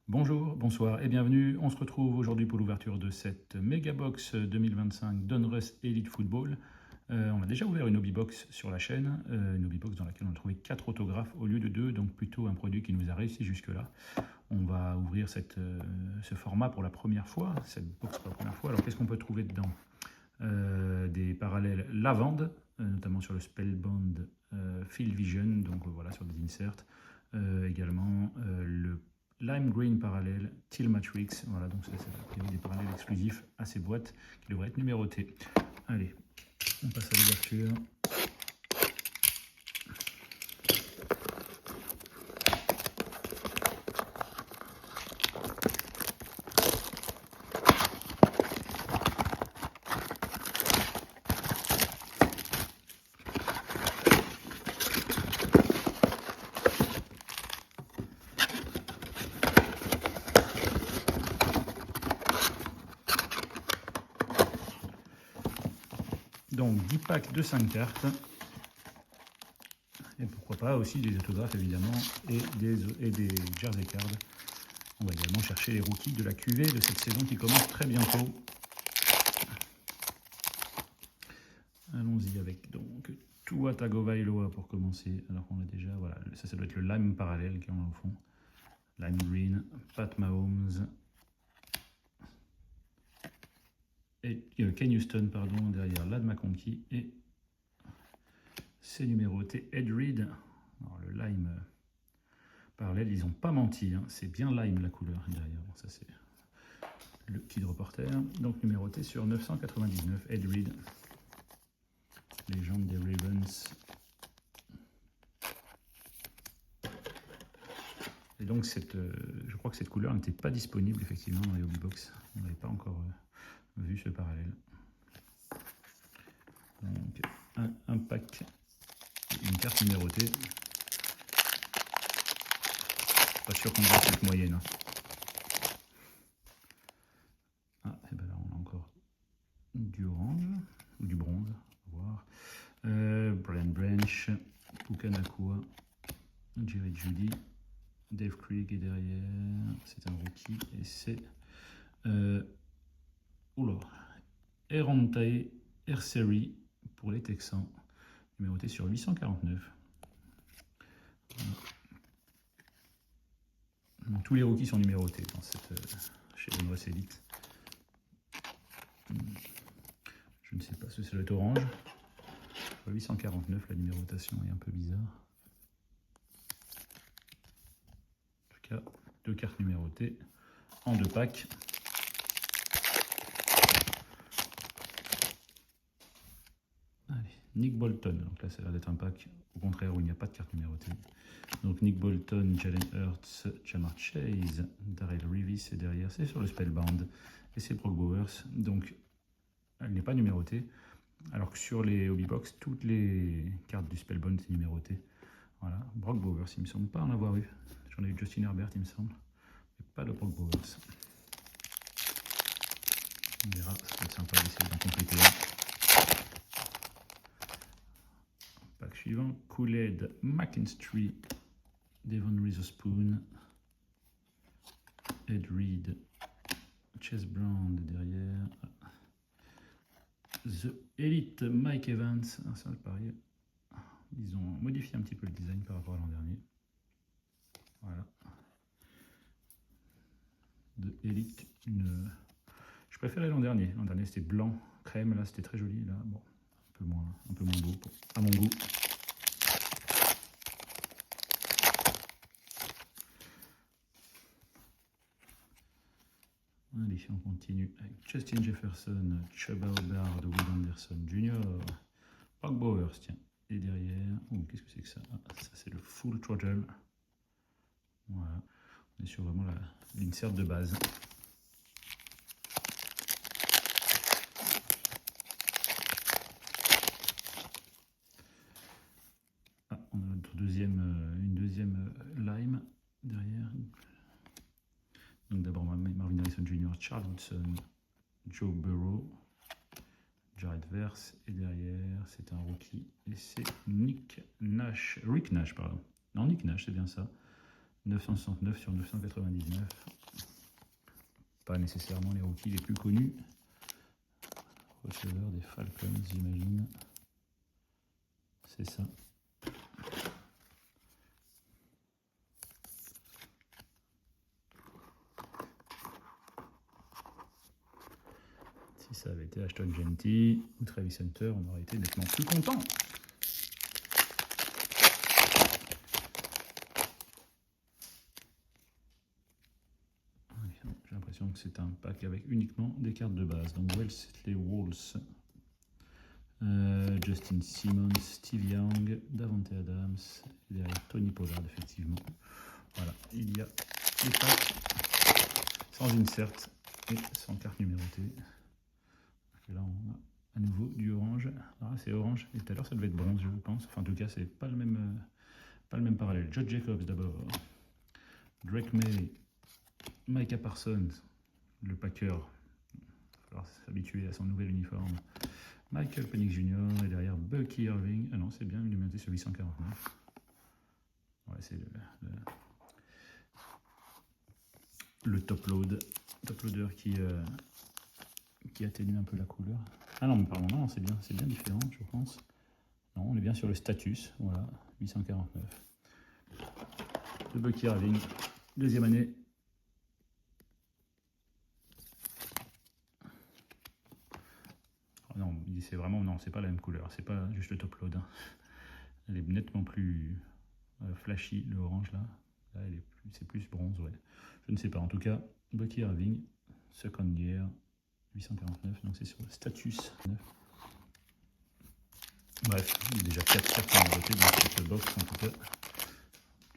Bonjour, bonsoir et bienvenue. On se retrouve aujourd'hui pour l'ouverture de cette Megabox 2025 Donruss Elite Football. On a déjà ouvert une hobbybox sur la chaîne, une hobbybox dans laquelle on a trouvé 4 autographes au lieu de 2, donc plutôt un produit qui nous a réussi jusque-là. On va ouvrir ce format pour la première fois, cette box pour la première fois. Alors qu'est-ce qu'on peut trouver dedans? Des parallèles lavande, notamment sur le Spellbound Field Vision, donc voilà sur des inserts. Également le Lime Green parallèle Till Matrix, voilà, donc c'est des parallèles exclusifs à ces boîtes qui devraient être numérotées. Allez, on passe à l'ouverture. Donc 10 packs de 5 cartes. Et pourquoi pas aussi des autographes évidemment et des jersey cards. On va également chercher les rookies de la QV de cette saison qui commence très bientôt. Allons-y avec donc Tua Tagovailoa pour commencer. Alors qu'on a déjà, voilà, ça doit être le Lime parallèle qui en a au fond. Lime Green, Pat Mahomes. Et Ken Houston, pardon, derrière Ladd McConkey. Et c'est numéroté Ed Reed. Alors le Lime parallèle, ils n'ont pas menti, hein. C'est bien Lime la couleur derrière. Bon, ça c'est le kit reporter. Donc numéroté sur 999, Ed Reed. Légende des Ravens. Et donc je crois que cette couleur n'était pas disponible effectivement dans les hobbybox. On n'avait pas encore vu ce parallèle. Donc un pack, une carte numérotée. Pas sûr qu'on voit cette moyenne. Hein. Ah, et ben là on a encore du orange ou du bronze, on va voir. Brian Branch, Puka Nacua, Jerry Jeudy, Dave Krieg est derrière, c'est un rookie et c'est Erontae Ersery pour les Texans, numéroté sur 849. Donc, tous les rookies sont numérotés dans chez Donruss Elite. Je ne sais pas si ça doit être orange. 849, la numérotation est un peu bizarre. En tout cas, 2 cartes numérotées en 2 packs. Allez, Nick Bolton. Donc là, ça a l'air d'être un pack, au contraire, où il n'y a pas de carte numérotée. Donc Nick Bolton, Jalen Hurts, Jamar Chase, Darrell Revis, et derrière, c'est sur le Spellbound. Et c'est Brock Bowers. Donc, elle n'est pas numérotée. Alors que sur les hobbybox, toutes les cartes du Spellbound sont numérotées. Voilà, Brock Bowers, il me semble pas en avoir eu. J'en ai eu Justin Herbert, il me semble. Mais pas de Brock Bowers. On verra, ça va être sympa d'essayer d'en compléter un. Pack suivant, Kool-Aid, McKinstry, Devon Witherspoon, Ed Reed, Chase Brown derrière. The Elite Mike Evans, ça pareil, ils ont modifié un petit peu le design par rapport à l'an dernier. Voilà. The Elite, je préférais l'an dernier. L'an dernier c'était blanc, crème, là c'était très joli. Là, bon, un peu moins beau à mon goût. Allez, on continue avec Justin Jefferson, Chuba Hubbard, Will Anderson Jr., Brock Bowers, tiens. Et derrière, qu'est-ce que c'est que ça? Ça c'est le Full Throttle. Voilà, on est sur vraiment l'insert de base. Ah, on a une deuxième Lime derrière. Donc d'abord Marvin Harrison Jr., Charles Woodson, Joe Burrow, Jared Verse, et derrière c'est un rookie, et c'est Nick Nash, c'est bien ça. 969 sur 999. Pas nécessairement les rookies les plus connus. Receveur des Falcons, j'imagine. C'est ça. Si ça avait été Ashton Genty ou Travis Hunter, on aurait été nettement plus content. J'ai l'impression que c'est un pack avec uniquement des cartes de base. Donc Wesley Walls, Justin Simmons, Steve Young, Davante Adams, et derrière Tony Pollard, effectivement. Voilà, il y a des packs sans insert et sans carte numérotée. Et là, on a à nouveau du orange. Ah, c'est orange. Et tout à l'heure, ça devait être bronze, je pense. Enfin, en tout cas, c'est pas le même parallèle. Josh Jacobs d'abord. Drake May. Micah Parsons, le Packer. Il va falloir s'habituer à son nouvel uniforme. Michael Penix Jr. et derrière Bucky Irving. Ah non, c'est bien, il est monté sur 849. Ouais, c'est le top loader qui atténue un peu la couleur. Ah non, mais pardon, non, c'est bien différent, je pense. Non, on est bien sur le status, voilà, 849. De Bucky Irving, deuxième année. Non, c'est vraiment, non, c'est pas la même couleur, c'est pas juste le top load. Hein. Elle est nettement plus flashy, le orange là. Là, c'est plus bronze, ouais. Je ne sais pas, en tout cas, Bucky Irving, second year, 849, donc c'est sur le status 9. Bref, il y a déjà 4 cartes numérotées dans cette box, en tout cas.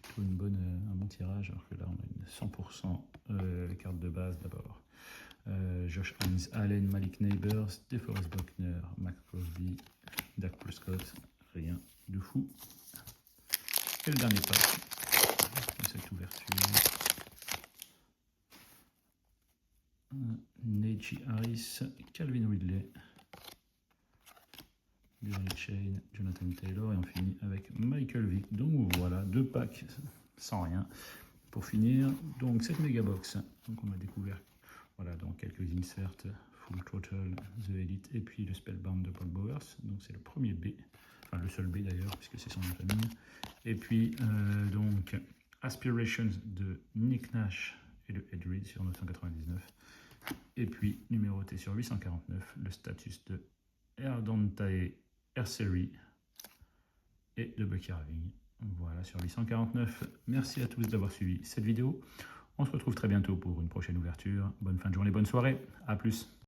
Plutôt un bon tirage, alors que là, on a une 100% carte de base d'abord. Josh Allen, Malik Neighbors, DeForest Buckner, Mac Crosby, Dak Prescott, rien de fou. Et le dernier pack, cette ouverture. Najee Harris, Calvin Ridley, Derrick Shane, Jonathan Taylor, et on finit avec Michael Vick. Donc voilà, 2 packs sans rien pour finir. Donc cette méga box, donc on a découvert. Voilà, donc quelques inserts, Full Total, The Elite, et puis le Spellbound de Paul Bowers. Donc c'est le premier B, enfin le seul B d'ailleurs, puisque c'est son nom de famille. Et puis donc Aspirations de Nick Nash et de Ed Reed sur 999. Et puis numéroté sur 849, le status de Erdontae Ersery et de Bucky Irving. Voilà sur 849. Merci à tous d'avoir suivi cette vidéo. On se retrouve très bientôt pour une prochaine ouverture. Bonne fin de journée, bonne soirée. À plus.